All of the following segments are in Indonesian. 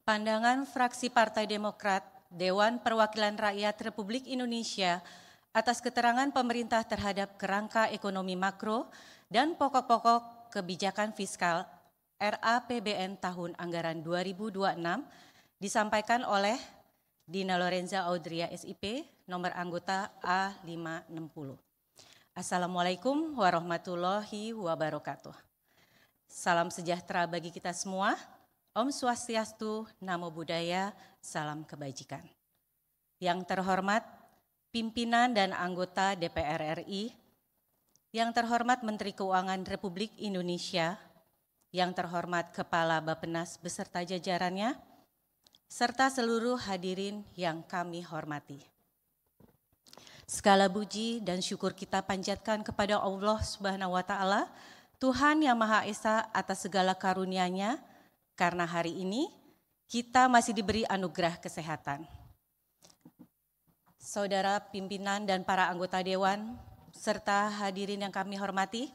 Pandangan fraksi Partai Demokrat, Dewan Perwakilan Rakyat Republik Indonesia atas keterangan pemerintah terhadap kerangka ekonomi makro dan pokok-pokok kebijakan fiskal RAPBN tahun anggaran 2026 disampaikan oleh Dina Lorenza Audria SIP, nomor anggota A560. Assalamualaikum warahmatullahi wabarakatuh. Salam sejahtera bagi kita semua. Om Swastiastu, Namo Buddhaya, salam kebajikan. Yang terhormat pimpinan dan anggota DPR RI, yang terhormat Menteri Keuangan Republik Indonesia, yang terhormat Kepala Bappenas beserta jajarannya, serta seluruh hadirin yang kami hormati. Segala puji dan syukur kita panjatkan kepada Allah Subhanahu wa Ta'ala, Tuhan yang Maha Esa atas segala karunia-Nya, karena hari ini kita masih diberi anugerah kesehatan. Saudara pimpinan dan para anggota Dewan, serta hadirin yang kami hormati,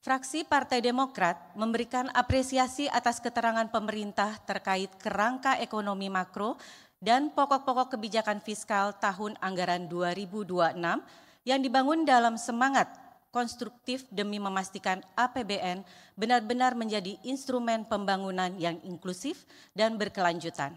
fraksi Partai Demokrat memberikan apresiasi atas keterangan pemerintah terkait kerangka ekonomi makro dan pokok-pokok kebijakan fiskal tahun anggaran 2026 yang dibangun dalam semangat konstruktif demi memastikan APBN benar-benar menjadi instrumen pembangunan yang inklusif dan berkelanjutan.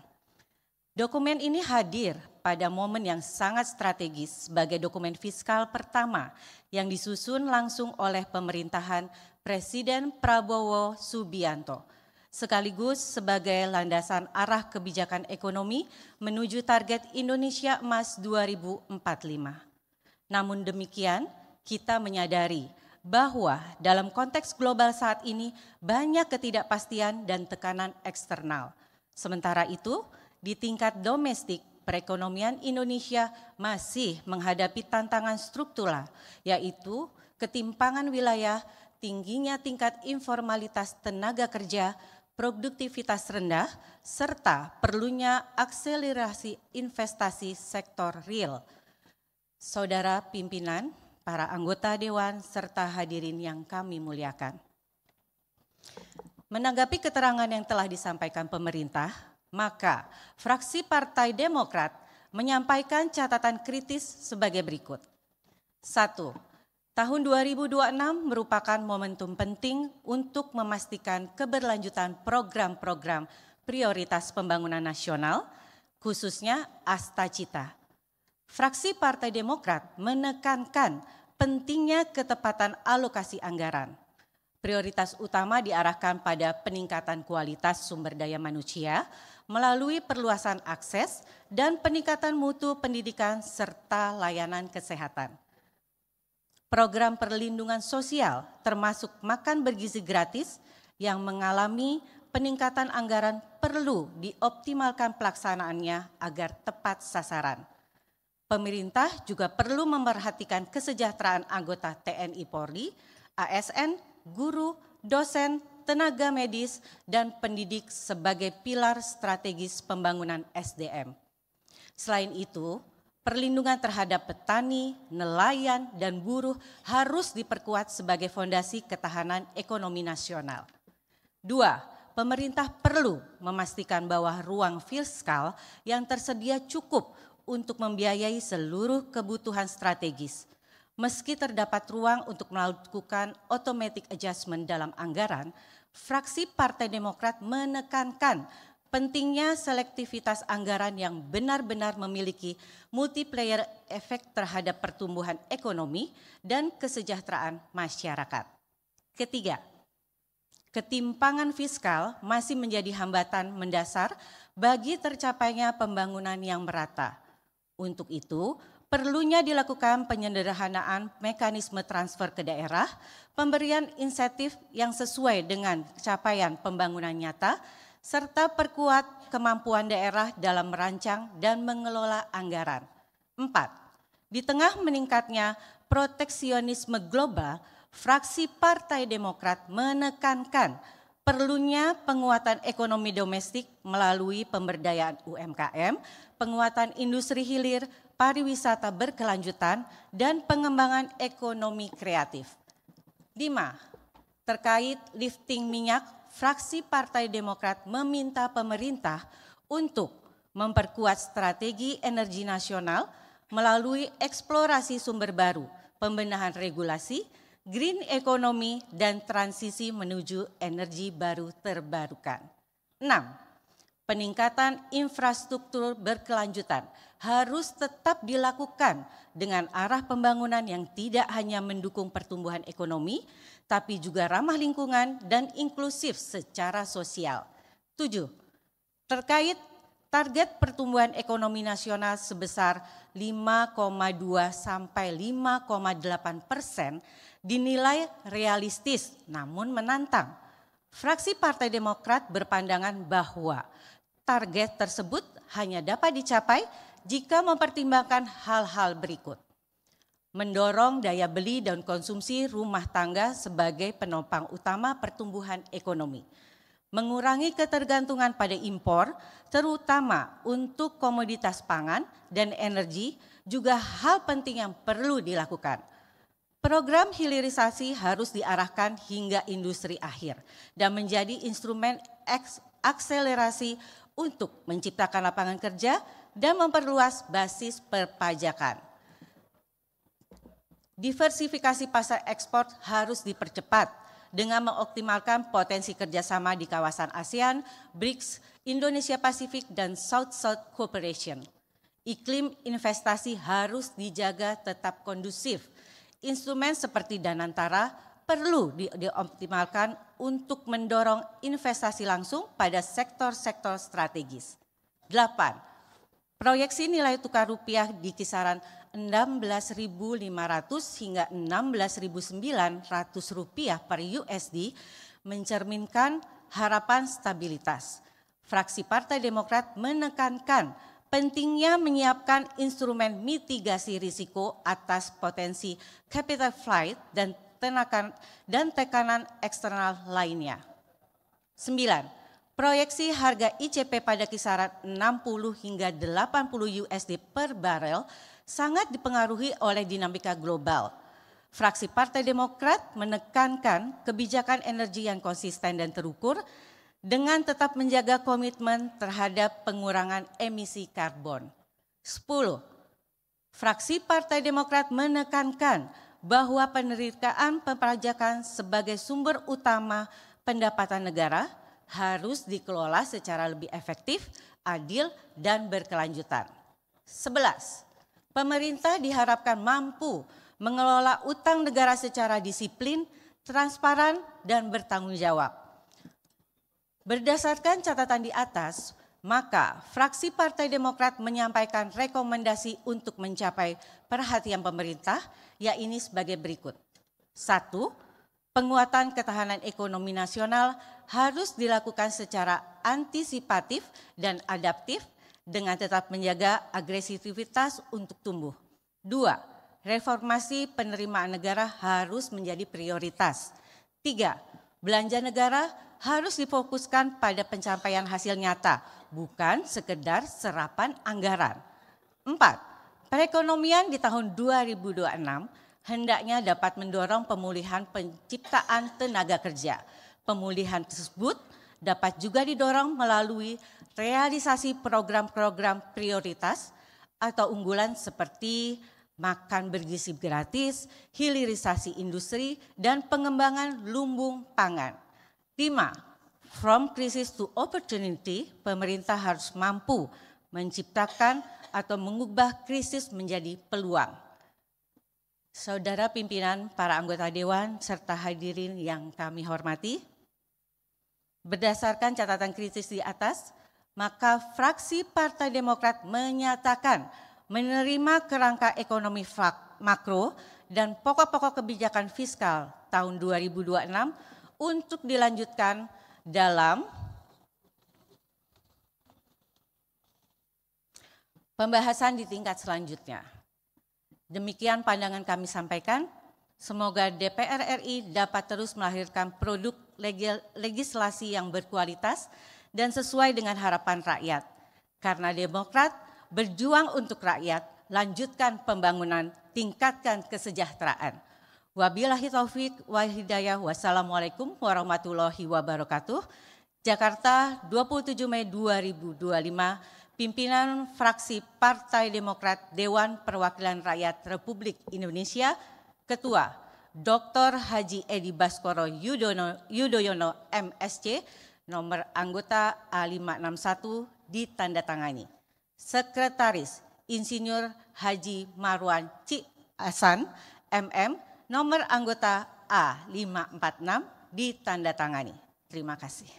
Dokumen ini hadir pada momen yang sangat strategis sebagai dokumen fiskal pertama yang disusun langsung oleh pemerintahan Presiden Prabowo Subianto, sekaligus sebagai landasan arah kebijakan ekonomi menuju target Indonesia Emas 2045. Namun demikian, kita menyadari bahwa dalam konteks global saat ini banyak ketidakpastian dan tekanan eksternal. Sementara itu, di tingkat domestik, perekonomian Indonesia masih menghadapi tantangan struktural, yaitu ketimpangan wilayah, tingginya tingkat informalitas tenaga kerja, produktivitas rendah, serta perlunya akselerasi investasi sektor real. Saudara pimpinan, para anggota Dewan, serta hadirin yang kami muliakan. Menanggapi keterangan yang telah disampaikan pemerintah, maka fraksi Partai Demokrat menyampaikan catatan kritis sebagai berikut. 1. Tahun 2026 merupakan momentum penting untuk memastikan keberlanjutan program-program prioritas pembangunan nasional, khususnya Astacita. Fraksi Partai Demokrat menekankan pentingnya ketepatan alokasi anggaran. Prioritas utama diarahkan pada peningkatan kualitas sumber daya manusia melalui perluasan akses dan peningkatan mutu pendidikan serta layanan kesehatan. Program perlindungan sosial termasuk makan bergizi gratis yang mengalami peningkatan anggaran perlu dioptimalkan pelaksanaannya agar tepat sasaran. Pemerintah juga perlu memperhatikan kesejahteraan anggota TNI Polri, ASN, guru, dosen, tenaga medis, dan pendidik sebagai pilar strategis pembangunan SDM. Selain itu, perlindungan terhadap petani, nelayan, dan buruh harus diperkuat sebagai fondasi ketahanan ekonomi nasional. 2. Pemerintah perlu memastikan bahwa ruang fiskal yang tersedia cukup untuk membiayai seluruh kebutuhan strategis. Meski terdapat ruang untuk melakukan automatic adjustment dalam anggaran, fraksi Partai Demokrat menekankan pentingnya selektivitas anggaran yang benar-benar memiliki multiplier efek terhadap pertumbuhan ekonomi dan kesejahteraan masyarakat. Ketiga, ketimpangan fiskal masih menjadi hambatan mendasar bagi tercapainya pembangunan yang merata. Untuk itu, perlunya dilakukan penyederhanaan mekanisme transfer ke daerah, pemberian insentif yang sesuai dengan capaian pembangunan nyata, serta perkuat kemampuan daerah dalam merancang dan mengelola anggaran. 4. Di tengah meningkatnya proteksionisme global, fraksi Partai Demokrat menekankan perlunya penguatan ekonomi domestik melalui pemberdayaan UMKM, penguatan industri hilir, pariwisata berkelanjutan, dan pengembangan ekonomi kreatif. 5. Terkait lifting minyak, fraksi Partai Demokrat meminta pemerintah untuk memperkuat strategi energi nasional melalui eksplorasi sumber baru, pembenahan regulasi, green economy, dan transisi menuju energi baru terbarukan. 6. Peningkatan infrastruktur berkelanjutan harus tetap dilakukan dengan arah pembangunan yang tidak hanya mendukung pertumbuhan ekonomi, tapi juga ramah lingkungan dan inklusif secara sosial. 7. Terkait target pertumbuhan ekonomi nasional sebesar 5,2 sampai 5,8% dinilai realistis namun menantang. Fraksi Partai Demokrat berpandangan bahwa target tersebut hanya dapat dicapai jika mempertimbangkan hal-hal berikut. Mendorong daya beli dan konsumsi rumah tangga sebagai penopang utama pertumbuhan ekonomi. Mengurangi ketergantungan pada impor, terutama untuk komoditas pangan dan energi, juga hal penting yang perlu dilakukan. Program hilirisasi harus diarahkan hingga industri akhir dan menjadi instrumen akselerasi untuk menciptakan lapangan kerja dan memperluas basis perpajakan. Diversifikasi pasar ekspor harus dipercepat dengan mengoptimalkan potensi kerjasama di kawasan ASEAN, BRICS, Indonesia Pasifik, dan South-South Cooperation. Iklim investasi harus dijaga tetap kondusif. Instrumen seperti Danantara perlu dioptimalkan untuk mendorong investasi langsung pada sektor-sektor strategis. 8. Proyeksi nilai tukar rupiah di kisaran 16.500 hingga 16.900 rupiah per USD mencerminkan harapan stabilitas. Fraksi Partai Demokrat menekankan pentingnya menyiapkan instrumen mitigasi risiko atas potensi capital flight dan tekanan eksternal lainnya. 9. Proyeksi harga ICP pada kisaran 60 hingga 80 USD per barel sangat dipengaruhi oleh dinamika global. Fraksi Partai Demokrat menekankan kebijakan energi yang konsisten dan terukur dengan tetap menjaga komitmen terhadap pengurangan emisi karbon. 10. Fraksi Partai Demokrat menekankan bahwa penerimaan perpajakan sebagai sumber utama pendapatan negara harus dikelola secara lebih efektif, adil, dan berkelanjutan. 11. Pemerintah diharapkan mampu mengelola utang negara secara disiplin, transparan, dan bertanggung jawab. Berdasarkan catatan di atas, maka fraksi Partai Demokrat menyampaikan rekomendasi untuk mencapai perhatian pemerintah, yaitu sebagai berikut. 1. Penguatan ketahanan ekonomi nasional harus dilakukan secara antisipatif dan adaptif dengan tetap menjaga agresivitas untuk tumbuh. 2. Reformasi penerimaan negara harus menjadi prioritas. 3. Belanja negara harus difokuskan pada pencapaian hasil nyata, bukan sekedar serapan anggaran. 4. Perekonomian di tahun 2026 hendaknya dapat mendorong pemulihan penciptaan tenaga kerja. Pemulihan tersebut dapat juga didorong melalui realisasi program-program prioritas atau unggulan seperti makan bergizi gratis, hilirisasi industri, dan pengembangan lumbung pangan. 5. From crisis to opportunity, pemerintah harus mampu menciptakan atau mengubah krisis menjadi peluang. Saudara pimpinan, para anggota Dewan, serta hadirin yang kami hormati, berdasarkan catatan kritis di atas, maka fraksi Partai Demokrat menyatakan menerima kerangka ekonomi makro dan pokok-pokok kebijakan fiskal tahun 2026 untuk dilanjutkan dalam pembahasan di tingkat selanjutnya. Demikian pandangan kami sampaikan. Semoga DPR RI dapat terus melahirkan produk legislasi yang berkualitas dan sesuai dengan harapan rakyat. Karena Demokrat berjuang untuk rakyat, lanjutkan pembangunan, tingkatkan kesejahteraan. Wabillahi taufik wal hidayah. Wassalamualaikum warahmatullahi wabarakatuh. Jakarta, 27 Mei 2025, pimpinan fraksi Partai Demokrat Dewan Perwakilan Rakyat Republik Indonesia, Ketua Dr. Haji Edi Baskoro Yudhoyono MSC, nomor anggota A561 ditandatangani. Sekretaris Insinyur Haji Marwan Cik Hasan MM, nomor anggota A546 ditandatangani. Terima kasih.